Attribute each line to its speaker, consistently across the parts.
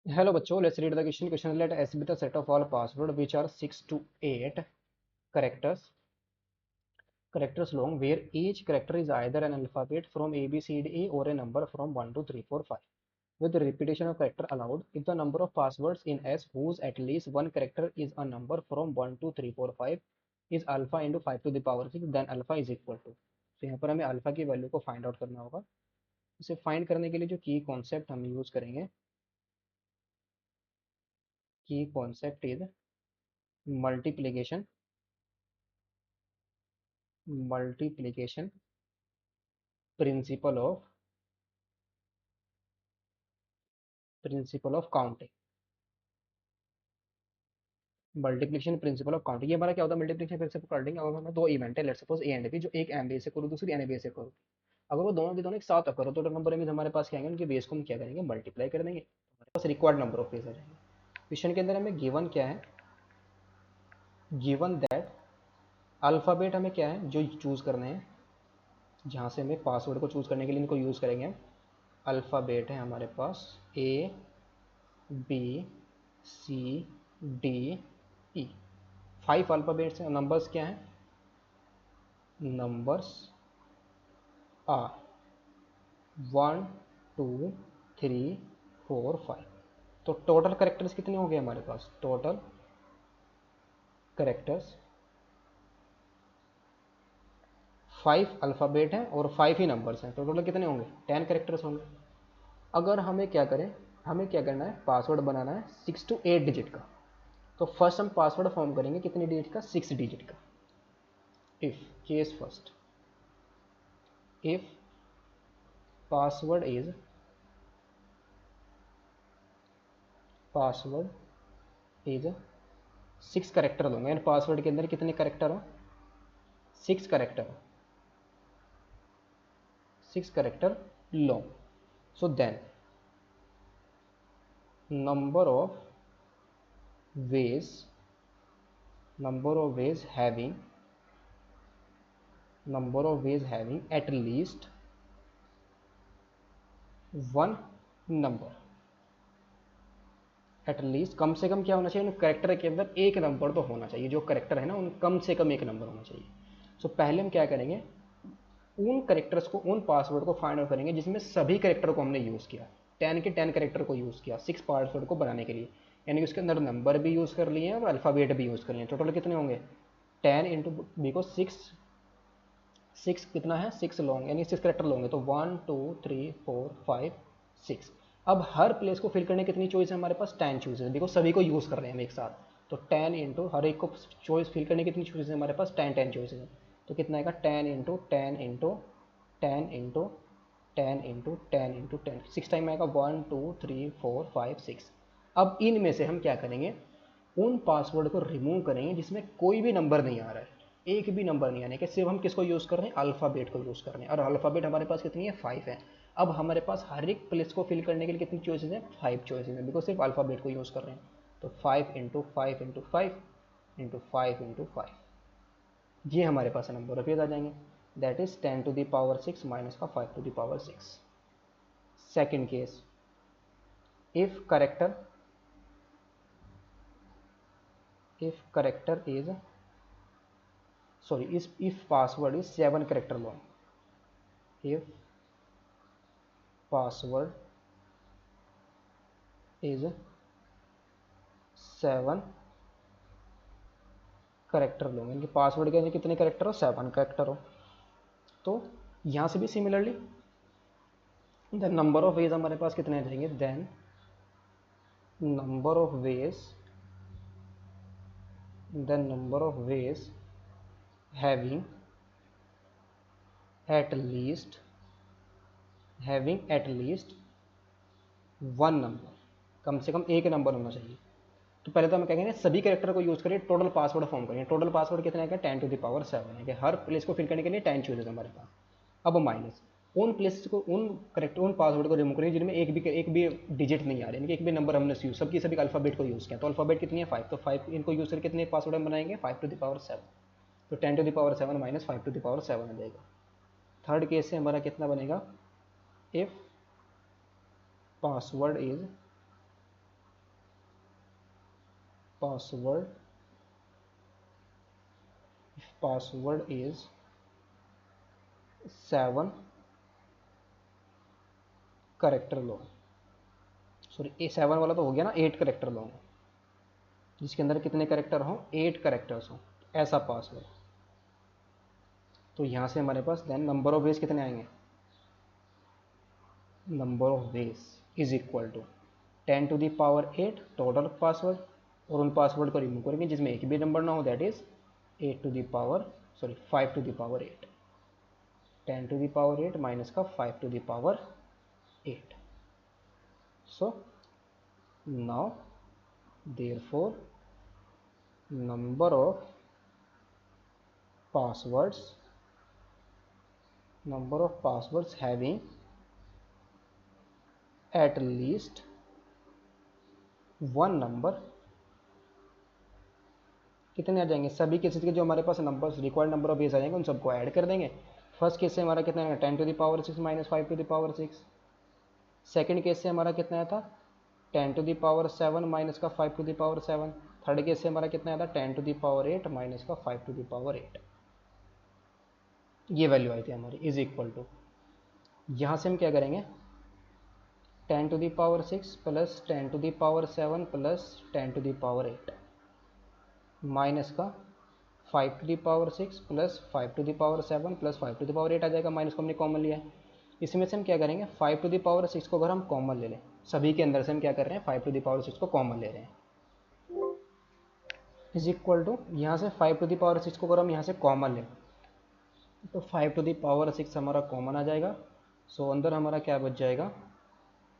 Speaker 1: Hello बच्चों, let's read the question. Question let S be the set of all password which are 6 to 8 characters long, where each character is either an alphabet from A B C D E or a number from 1 to 3 4 5, with the repetition of character allowed. If the number of passwords in S whose at least one character is a number from 1 to 3 4 5 is alpha into 5 to the power 6, then alpha is equal to. तो यहाँ पर हमें alpha की value को find out करना होगा. इसे find करने के लिए जो की कॉन्सेप्ट हम यूज करेंगे, key concept is multiplication. Multiplication principle of counting. Multiplication principle of counting, ये हमारा क्या होता है? Multiplication principle counting. अगर हमें दो इवेंट है, let's suppose A and B, जो एक एम बी से करूँ, दूसरी एन बी से करूँ, अगर वो दोनों के दोनों एक साथ करो तो नंबर में हमारे पास क्या आएंगे? उनके बेस को हम क्या करेंगे? मल्टीप्लाई कर देंगे. हमारे पास रिक्वायर्ड नंबर ऑफ बेस आ जाएंगे. क्वेश्चन के अंदर हमें गिवन क्या है? गिवन दैट अल्फ़ाबेट हमें क्या है जो चूज़ करने हैं, जहाँ से हमें पासवर्ड को चूज़ करने के लिए इनको यूज़ करेंगे हम. अल्फ़ाबेट है हमारे पास A B C D E. 5 alphabets हैं. नंबर्स क्या हैं? Numbers are 1 2 3 4 5. तो टोटल करेक्टर्स कितने हो गए हमारे पास? टोटल करेक्टर्स 5 अल्फ़ाबेट हैं और 5 ही नंबर्स हैं, तो टोटल कितने होंगे? 10 करेक्टर्स होंगे. अगर हमें क्या करें, हमें क्या करना है? पासवर्ड बनाना है 6 to 8 डिजिट का. तो फर्स्ट हम पासवर्ड फॉर्म करेंगे कितने डिजिट का? 6 डिजिट का. If case first, if password is password is 6 character लूँगा. यानी पासवर्ड के अंदर कितने करेक्टर हो? 6 करेक्टर हो. 6 character long. So then number of ways having at least one number. At least कम से कम क्या होना चाहिए? उन करेक्टर के अंदर एक नंबर तो होना चाहिए. जो करेक्टर है ना, उन कम से कम एक नंबर होना चाहिए. सो पहले हम क्या करेंगे? उन करेक्टर्स को, उन पासवर्ड को फाइंड आउट करेंगे जिसमें सभी करेक्टर को हमने यूज़ किया. 10 के 10 करेक्टर को यूज़ किया 6 पासवर्ड को बनाने के लिए. यानी कि उसके अंदर नंबर भी यूज़ कर लिए हैं और अल्फ़ाबेट भी यूज़ कर लिए हैं. टोटल कितने होंगे? 10 इंटू, बिकॉज 6 कितना है? 6 लॉन्ग, यानी 6 करेक्टर लॉन्ग है. तो 1 2 3 4 5 6. अब हर प्लेस को फिल करने कितनी चॉइस है हमारे पास? 10 चॉइस है, बिकॉज सभी को यूज़ कर रहे हैं हम एक साथ. तो 10 इंटू हर एक को चॉइस फिल करने कितनी चॉइस है हमारे पास? 10 चॉइस है. तो कितना आएगा? 10 into 10 into 10 into 10 into 10 into 10. 6 time आएगा. 1 2 3 4 5 6. अब इनमें से हम क्या करेंगे? उन पासवर्ड को रिमूव करेंगे जिसमें कोई भी नंबर नहीं आ रहा है. एक भी नंबर नहीं आने के. सिर्फ हम किसको यूज़ कर रहे हैं? अल्फ़ाबेट को यूज़ कर रहे हैं. और अल्फ़ाबेट हमारे पास कितनी है? 5 है. अब हमारे पास हर एक प्लेस को फिल करने के लिए कितनी चॉइसेस हैं? 5 चॉइसेस हैं, बिकॉज सिर्फ अल्फ़ाबेट को यूज़ कर रहे हैं. तो 5 इंटू 5 इंटू 5 इंटू 5 इंटू 5, ये हमारे पास नंबर ऑफ आ जाएंगे. That is 10 to the power 6 minus का 5 to the power 6. Second case, if character is if password is 7 character long. If password is 7 character long, यानी कि पासवर्ड के अंदर कितने करेक्टर हो? 7 करेक्टर हो. तो यहाँ से भी similarly then number of ways हमारे पास कितने आ जाएंगे? Then number of ways having at least one number. कम से कम एक नंबर होना चाहिए. तो पहले तो हम क्या करेंगे? सभी कैरेक्टर को यूज़ करिए, टोटल पासवर्ड फॉर्म करिए. टोटल पासवर्ड कितना है? 10 टू द पावर 7 है कि हर प्लेस को फिल करने के लिए 10 चूजेस हमारे पास. अब माइनस उन प्लेस को, उन पासवर्ड को रिमूव करिए जिनमें एक भी डिजिट नहीं आ रही, यानी कि एक भी नंबर हमने यूज़, सबकी सभी अल्फ़ाबेट को यूज़ किया. तो अल्फ़ाबेट कितनी है? 5. तो 5 इनको यूज़ करके कितने पासवर्ड हम बनाएंगे? 5 टू द पावर 7. तो 10 to the power 7 minus 5 to the power 7 आ जाएगा. थर्ड केस से हमारा कितना बनेगा? If password is password is 7 character long, sorry a 7 वाला तो हो गया ना, 8 करेक्टर लॉन्ग, जिसके अंदर कितने करेक्टर हों, 8 करेक्टर्स हों, ऐसा पासवर्ड। तो यहाँ से हमारे पास देन नंबर ऑफ वेज कितने आएंगे, number of ways is equal to 10 to the power 8 total password, और उन पासवर्ड को रिमूव करेंगे जिसमें एक भी नंबर ना हो, that is 5 to the power 8, 10 to the power 8 minus का 5 to the power 8। So now therefore number of passwords having at least one number कितने आ जाएंगे, सभी केसेस के जो हमारे पास numbers required number of ways आ जाएंगे उन सबको ऐड कर देंगे। फर्स्ट केस से हमारा कितना आएगा 10 to the power 6 minus 5 to the power 6। Second case से हमारा कितना आया था 10 टू द पावर 7 माइनस का 5 to the power 7। Third case से हमारा कितना आया था 10 टू द पावर 8 माइनस का 5 टू द पावर 8। ये वैल्यू आई थी हमारी, इज इक्वल टू, यहाँ से हम क्या करेंगे 10 to the power 6 plus 10 to the power 7 plus 10 to the power 8 minus का 5 to the power 6 plus 5 to the power 7 plus 5 to the power 8 आ जाएगा, माइनस को हमने कॉमन लिया है। इसमें से हम क्या करेंगे 5 टू द पावर 6 को अगर हम कॉमन ले लें, सभी के अंदर से हम क्या कर रहे हैं 5 टू द पावर 6 को कॉमन ले रहे हैं, इज इक्वल टू, यहाँ से 5 टू द पावर 6 को अगर हम यहाँ से कॉमन लें तो 5 टू द पावर 6 हमारा कॉमन आ जाएगा। सो अंदर हमारा क्या बच जाएगा,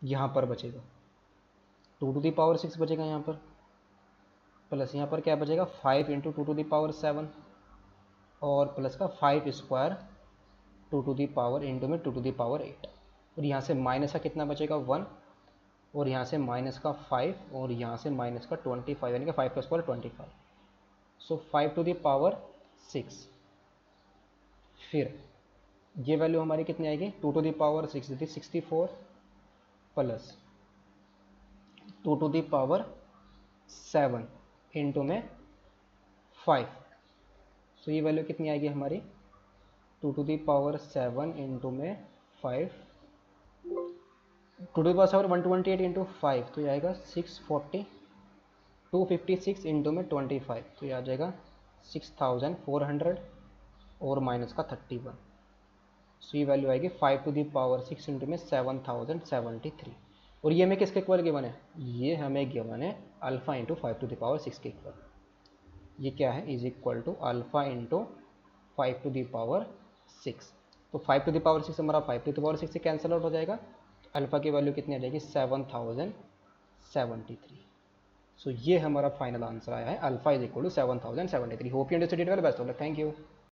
Speaker 1: यहाँ पर बचेगा 2 टू द पावर 6 बचेगा यहाँ पर, प्लस यहाँ पर क्या बचेगा 5 इंटू 2 टू द पावर 7 और प्लस का 5 square 2 to the power into में 2 टू द पावर 8, और यहाँ से माइनस का कितना बचेगा 1, और यहाँ से माइनस का 5, और यहाँ से माइनस का 25, यानी कि 5 का square 25। So 5 to the power 6, फिर ये वैल्यू हमारी कितनी आएगी 2 to the power 6 64 plus 2 to the power 7 into में 5। सो ये वैल्यू कितनी आएगी हमारी 2 टू द पावर 7 इंटू में 5, 2 टू द पावर 7 128 इंटू 5, तो ये आएगा 640, 256 इंटू में 25, तो ये आ जाएगा 6400 और माइनस का 31। सो ये वैल्यू आएगी 5 टू द पावर 6 इंटू में 7073। और ये हमें किसके इक्वल गिवन है, ये हमें गिवन है alpha into 5 to the power 6 के इक्वल। ये क्या है, is equal to alpha into 5 to the power 6। तो 5 टू द पावर 6 हमारा 5 टू द पावर 6 से कैंसिल आउट हो जाएगा, तो अल्फ़ा की वैल्यू कितनी आ जाएगी 7073। सो ये हमारा फाइनल आंसर आया है, alpha is equal to 7073। Hope you understood it well, best of luck, thank you.